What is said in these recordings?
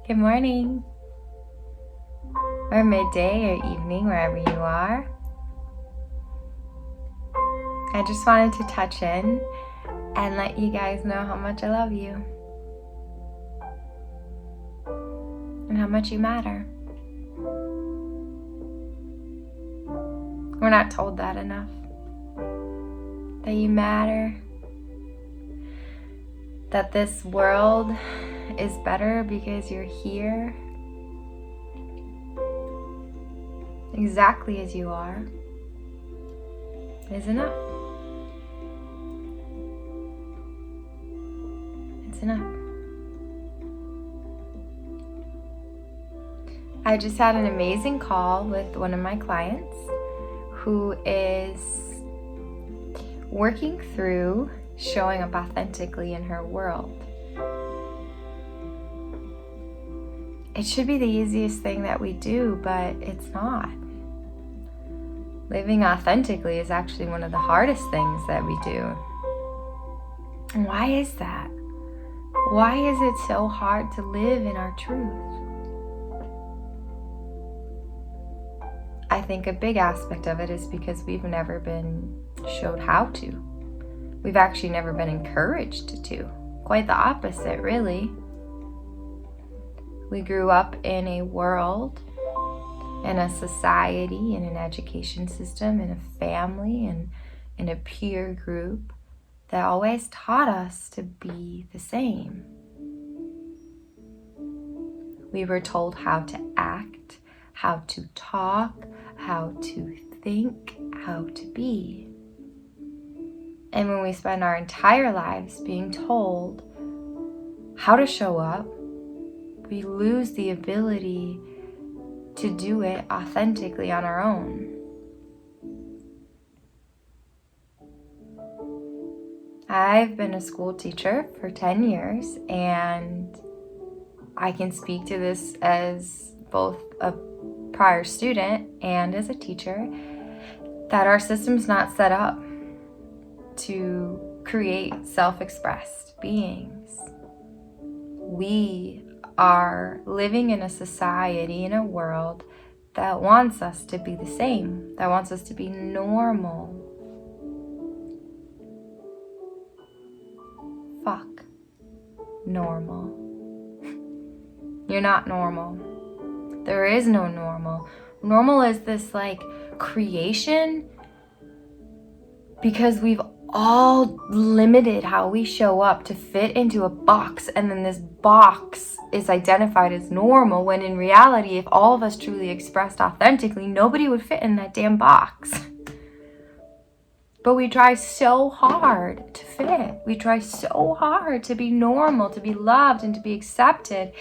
Good morning, or midday, or evening, wherever you are. I just wanted to touch in and let you guys know how much I love you and how much you matter. We're not told that enough. That you matter. That this world is better because you're here exactly as you are is enough. It's enough. I just had an amazing call with one of my clients who is working through showing up authentically in her world. It should be the easiest thing that we do, but it's not. Living authentically is actually one of the hardest things that we do. And why is that? Why is it so hard to live in our truth? I think a big aspect of it is because we've never been showed how to. We've actually never been encouraged to. Quite the opposite, really. We grew up in a world, in a society, in an education system, in a family, and in a peer group that always taught us to be the same. We were told how to act, how to talk, how to think, how to be. And when we spend our entire lives being told how to show up, we lose the ability to do it authentically on our own. I've been a school teacher for 10 years, and I can speak to this as both a prior student and as a teacher, that our system's not set up to create self-expressed beings. We are living in a society, in a world that wants us to be the same, that wants us to be normal. Fuck normal. You're not normal. There is no normal. Normal is this creation because we've all limited how we show up to fit into a box, and then this box is identified as normal, when in reality, if all of us truly expressed authentically, nobody would fit in that damn box. But we try so hard to fit. We try so hard to be normal, to be loved, and to be accepted.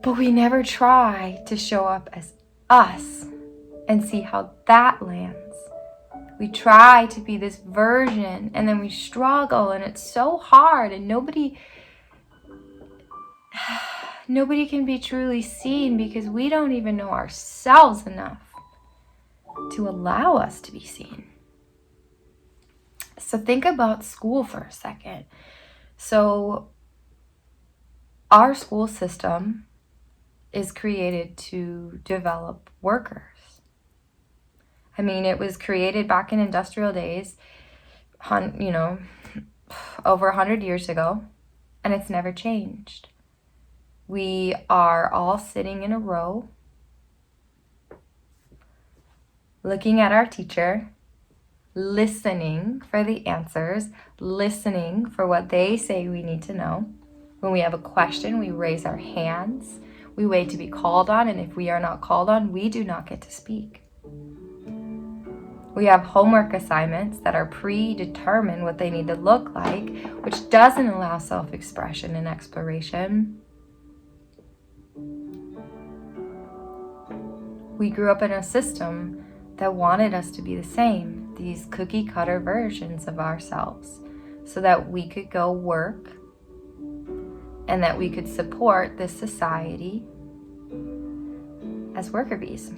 But we never try to show up as us and see how that lands. We try to be this version, and then we struggle, and it's so hard, and nobody can be truly seen because we don't even know ourselves enough to allow us to be seen. So think about school for a second. So our school system is created to develop workers. I mean, it was created back in industrial days, over 100 years ago, and it's never changed. We are all sitting in a row, looking at our teacher, listening for the answers, listening for what they say we need to know. When we have a question, we raise our hands. We wait to be called on, and if we are not called on, we do not get to speak. We have homework assignments that are predetermined what they need to look like, which doesn't allow self-expression and exploration. We grew up in a system that wanted us to be the same, these cookie cutter versions of ourselves, so that we could go work and that we could support this society as worker bees.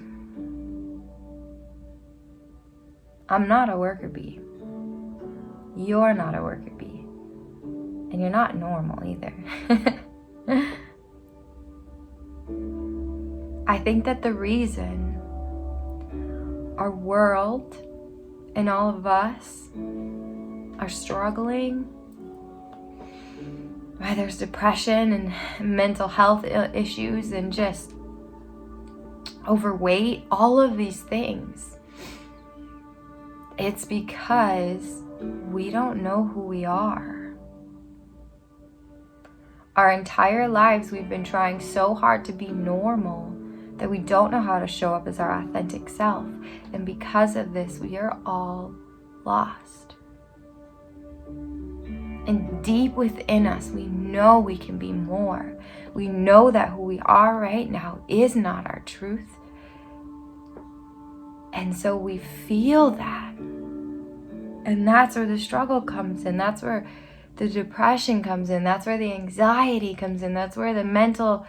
I'm not a worker bee. You're not a worker bee. And you're not normal either. I think that the reason our world and all of us are struggling, why there's depression and mental health issues and just overweight, all of these things, it's because we don't know who we are. Our entire lives we've been trying so hard to be normal that we don't know how to show up as our authentic self. And because of this, we are all lost. And deep within us, we know we can be more. We know that who we are right now is not our truth. And so we feel that. And that's where the struggle comes in. That's where the depression comes in. That's where the anxiety comes in. That's where the mental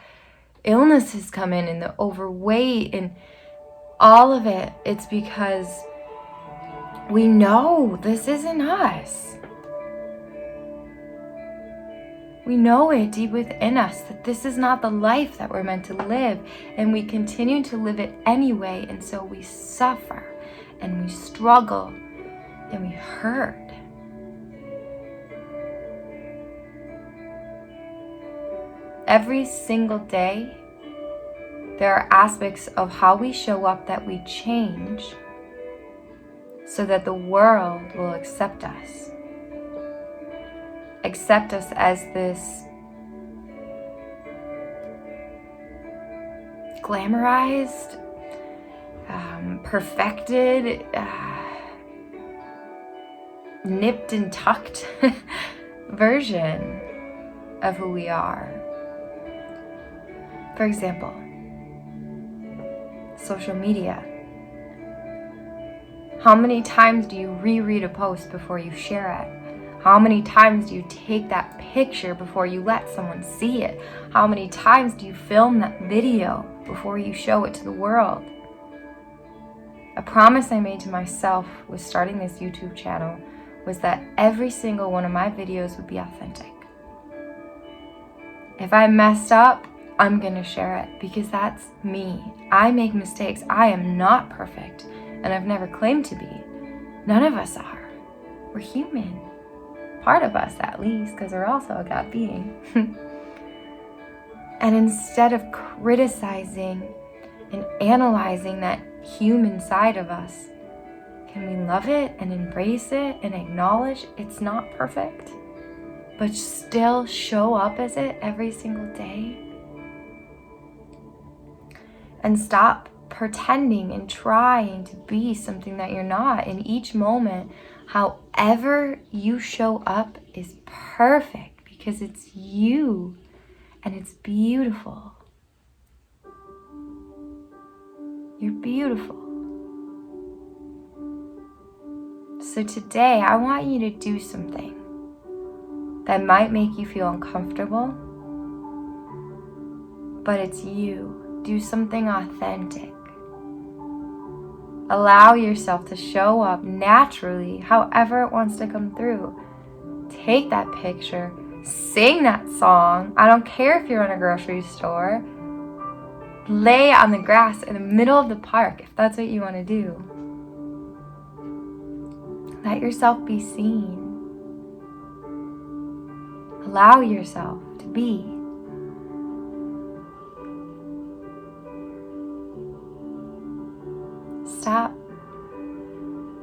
illnesses come in and the overweight and all of it. It's because we know this isn't us. We know it deep within us that this is not the life that we're meant to live, and we continue to live it anyway, and so we suffer and we struggle and we hurt. Every single day, there are aspects of how we show up that we change so that the world will accept us. Accept us as this glamorized, perfected, nipped and tucked version of who we are. For example, social media. How many times do you reread a post before you share it? How many times do you take that picture before you let someone see it? How many times do you film that video before you show it to the world? A promise I made to myself with starting this YouTube channel was that every single one of my videos would be authentic. If I messed up, I'm gonna share it because that's me. I make mistakes. I am not perfect, and I've never claimed to be. None of us are. We're human. Part of us, at least, because we're also a God being. And instead of criticizing and analyzing that human side of us, can we love it and embrace it and acknowledge it's not perfect, but still show up as it every single day? And stop pretending and trying to be something that you're not. In each moment, however you show up is perfect because it's you and it's beautiful. You're beautiful. So today, I want you to do something that might make you feel uncomfortable, but it's you. Do something authentic. Allow yourself to show up naturally, however it wants to come through. Take that picture, sing that song. I don't care if you're in a grocery store. Lay on the grass in the middle of the park if that's what you want to do. Let yourself be seen. Allow yourself to be. Stop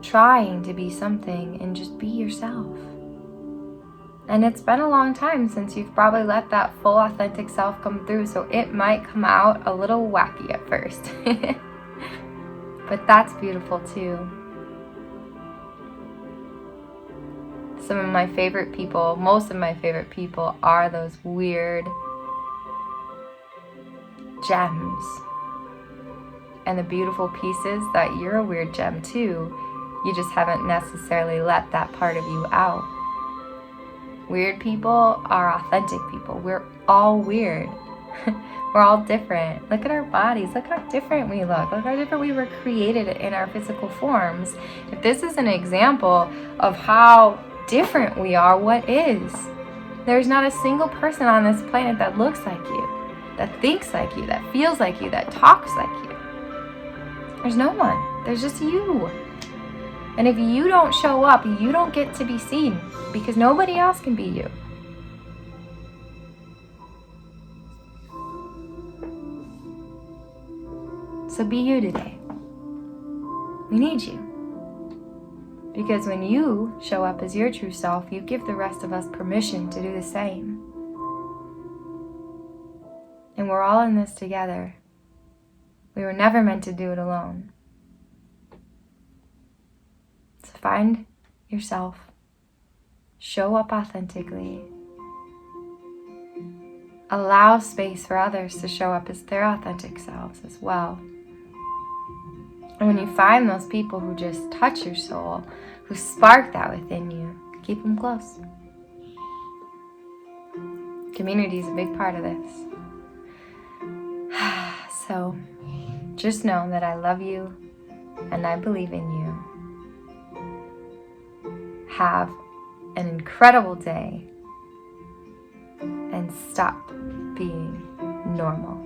trying to be something and just be yourself. And it's been a long time since you've probably let that full authentic self come through, so it might come out a little wacky at first. But that's beautiful too. Some of my favorite people, most of my favorite people, are those weird gems. And the beautiful pieces that you're a weird gem too. You just haven't necessarily let that part of you out. Weird people are authentic people. We're all weird. We're all different. Look at our bodies. Look how different we look. Look how different we were created in our physical forms. If this is an example of how different we are, what is? There's not a single person on this planet that looks like you. that thinks like you, that feels like you, that talks like you. There's no one. There's just you. And if you don't show up, you don't get to be seen because nobody else can be you. So be you today. We need you. Because when you show up as your true self, you give the rest of us permission to do the same. And we're all in this together. We were never meant to do it alone. So find yourself. Show up authentically. Allow space for others to show up as their authentic selves as well. And when you find those people who just touch your soul, who spark that within you, keep them close. Community is a big part of this. So just know that I love you and I believe in you. Have an incredible day and stop being normal.